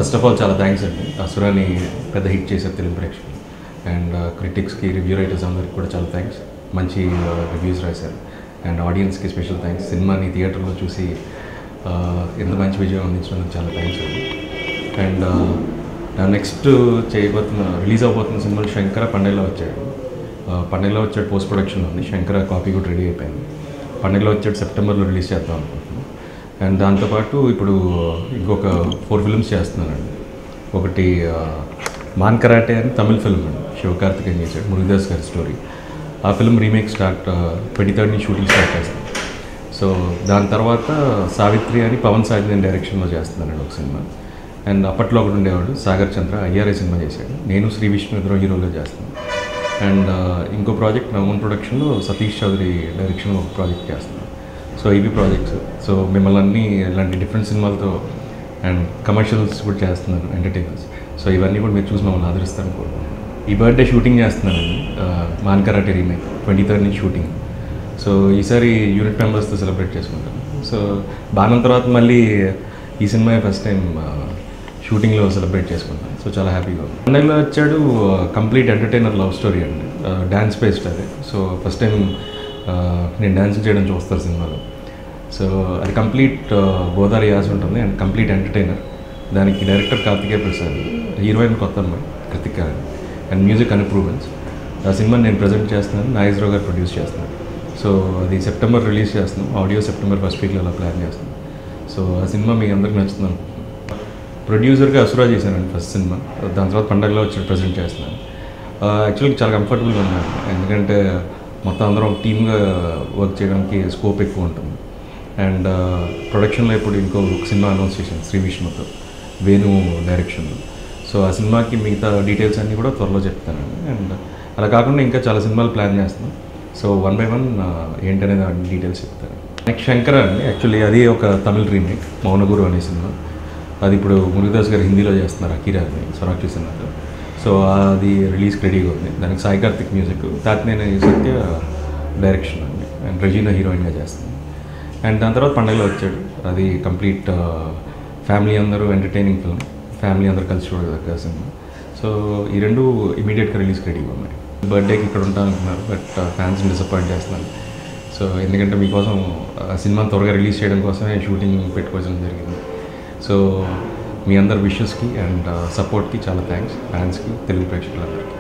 First of all చాలా thanks అండి. అసురాని పెద్ద హిట్ చేశారు తెలుగు ప్రేక్షకులు. అండ్ క్రిటిక్స్కి, రివ్యూ రైటర్స్ అందరికి కూడా చాలా థ్యాంక్స్. మంచి రివ్యూస్ రాశారు. అండ్ ఆడియన్స్కి స్పెషల్ థ్యాంక్స్. సినిమాని థియేటర్లో చూసి ఎంత మంచి విజయం అందించినందుకు చాలా థ్యాంక్స్ అండి. అండ్ నెక్స్ట్ రిలీజ్ అవబోతున్న సినిమా శంకర పండగలో వచ్చాడు. పండగలో వచ్చాడు పోస్ట్ ప్రొడక్షన్లో ఉంది. శంకర కాపీ కూడా రెడీ అయిపోయింది. పండగలో వచ్చాడు సెప్టెంబర్లో రిలీజ్ చేద్దాం అనుకుంటున్నాం. అండ్ దాంతోపాటు ఇప్పుడు ఇంకొక 4 ఫిల్మ్స్ చేస్తున్నానండి. ఒకటి మాన్ కరాటే అని తమిళ ఫిల్మ్ అండి, శివకార్తికేయన్ చేశాడు, మురుగదాస్ గారి స్టోరీ. ఆ film remake 23rd shooting start చేస్తాను. సో దాని తర్వాత సావిత్రి అని పవన్ సాయిధన్ డైరెక్షన్లో చేస్తున్నానండి ఒక సినిమా. అండ్ అప్పట్లో ఒకటి ఉండేవాడు సాగర్ చంద్ర, ఐఆర్ఐ సినిమా చేశాడు. నేను శ్రీ విష్ణు ఇద్దరు హీరోలో చేస్తున్నాను. అండ్ ఇంకో ప్రాజెక్ట్ నా ఓన్ ప్రొడక్షన్లో సతీష్ చౌదరి డైరెక్షన్లో ఒక ప్రాజెక్ట్ చేస్తున్నాను. సో ఇవి ప్రాజెక్ట్స్. సో మిమ్మల్ని అన్నీ ఇలాంటి డిఫరెంట్ సినిమాలతో అండ్ కమర్షియల్స్ కూడా చేస్తున్నాను, ఎంటర్టైనర్స్. సో ఇవన్నీ కూడా మీరు చూసి మమ్మల్ని ఆదరిస్తాను కోరుకుంటున్నాను. ఈ బర్త్డే షూటింగ్ చేస్తున్నానండి, Maan Karate remake 23rd shooting. So ఈసారి యూనిట్ మెంబర్స్తో సెలబ్రేట్ చేసుకుంటాను. సో బాణం తర్వాత మళ్ళీ ఈ సినిమా ఫస్ట్ టైం షూటింగ్లో సెలబ్రేట్ చేసుకుంటాను. సో చాలా హ్యాపీగా ఉంది. పండగలో వచ్చాడు కంప్లీట్ ఎంటర్టైనర్ లవ్ స్టోరీ అండి, డ్యాన్స్ బేస్డ్ అది. సో ఫస్ట్ టైం నేను డ్యాన్స్ చేయడం చూస్తారు సినిమాలో. సో అది కంప్లీట్ గోదావరి యాస ఉంటుంది అండ్ కంప్లీట్ ఎంటర్టైనర్. దానికి డైరెక్టర్ కార్తికేయ ప్రసాద్, హీరోయిన్ కొత్త అమ్మాయి కృతిక అండ్ మ్యూజిక్ అనుప్రూవెన్స్. ఆ సినిమాని నేను ప్రజెంట్ చేస్తున్నాను, నాగేశ్వరరావు గారు ప్రొడ్యూస్ చేస్తున్నాను. సో అది సెప్టెంబర్ రిలీజ్ చేస్తున్నాం. ఆడియో సెప్టెంబర్ ఫస్ట్ వీక్లో అలా ప్లాన్ చేస్తున్నాం. సో ఆ సినిమా మీకు అందరికి నచ్చుతుంది అనుకుంటున్నాను. ప్రొడ్యూసర్గా అసురా చేశానండి ఫస్ట్ సినిమా. దాని తర్వాత పండగలో వచ్చి ప్రజెంట్ చేస్తున్నాను. యాక్చువల్గా చాలా కంఫర్టబుల్గా ఉన్నాను, ఎందుకంటే మొత్తం అందరం టీమ్గా వర్క్ చేయడానికి స్కోప్ ఎక్కువ ఉంటుంది. అండ్ ప్రొడక్షన్లో ఇప్పుడు ఇంకో సినిమా అనౌన్స్ చేశాను శ్రీ విష్ణుతో, వేణు డైరెక్షన్లో. సో ఆ సినిమాకి మిగతా డీటెయిల్స్ అన్నీ కూడా త్వరలో చెప్తానండి. అండ్ అలా కాకుండా ఇంకా చాలా సినిమాలు ప్లాన్ చేస్తున్నాం. సో 1 by 1 ఏంటనేది డీటెయిల్స్ చెప్తాను. నెక్స్ట్ శంకర అండి, యాక్చువల్లీ అది ఒక తమిళ రీమేక్, మౌనగురు అనే సినిమా. అది ఇప్పుడు మురుగదాస్ గారు హిందీలో చేస్తున్నారు, అకీరాని సొనాక్షి సినిమాలో. సో అది రిలీజ్కి రెడీగా ఉంది. దానికి సాయి కార్తిక్ మ్యూజిక్, తాత్నేని సత్య డైరెక్షన్ అండి. అండ్ రెజీనా హీరోయిన్గా చేస్తుంది. అండ్ దాని తర్వాత పండగలో వచ్చాడు. అది కంప్లీట్ ఫ్యామిలీ అందరూ ఎంటర్టైనింగ్ ఫిల్మ్, ఫ్యామిలీ అందరూ కలిసి చూడదగ్గ సినిమా. సో ఈ రెండు ఇమీడియట్గా రిలీజ్కి రెడీగా ఉన్నాయి. బర్త్డేకి ఇక్కడ ఉంటాను అనుకున్నారు, బట్ ఫ్యాన్స్ని డిసప్పాయింట్ చేస్తున్నాను. సో ఎందుకంటే మీకోసం సినిమా త్వరగా రిలీజ్ చేయడం కోసమే షూటింగ్ పెట్టుకోవడం జరిగింది. సో మీ అందరి విషెస్కి అండ్ సపోర్ట్కి చాలా థ్యాంక్స్, ఫ్యాన్స్కి, తెలుగు ప్రేక్షకులందరికీ.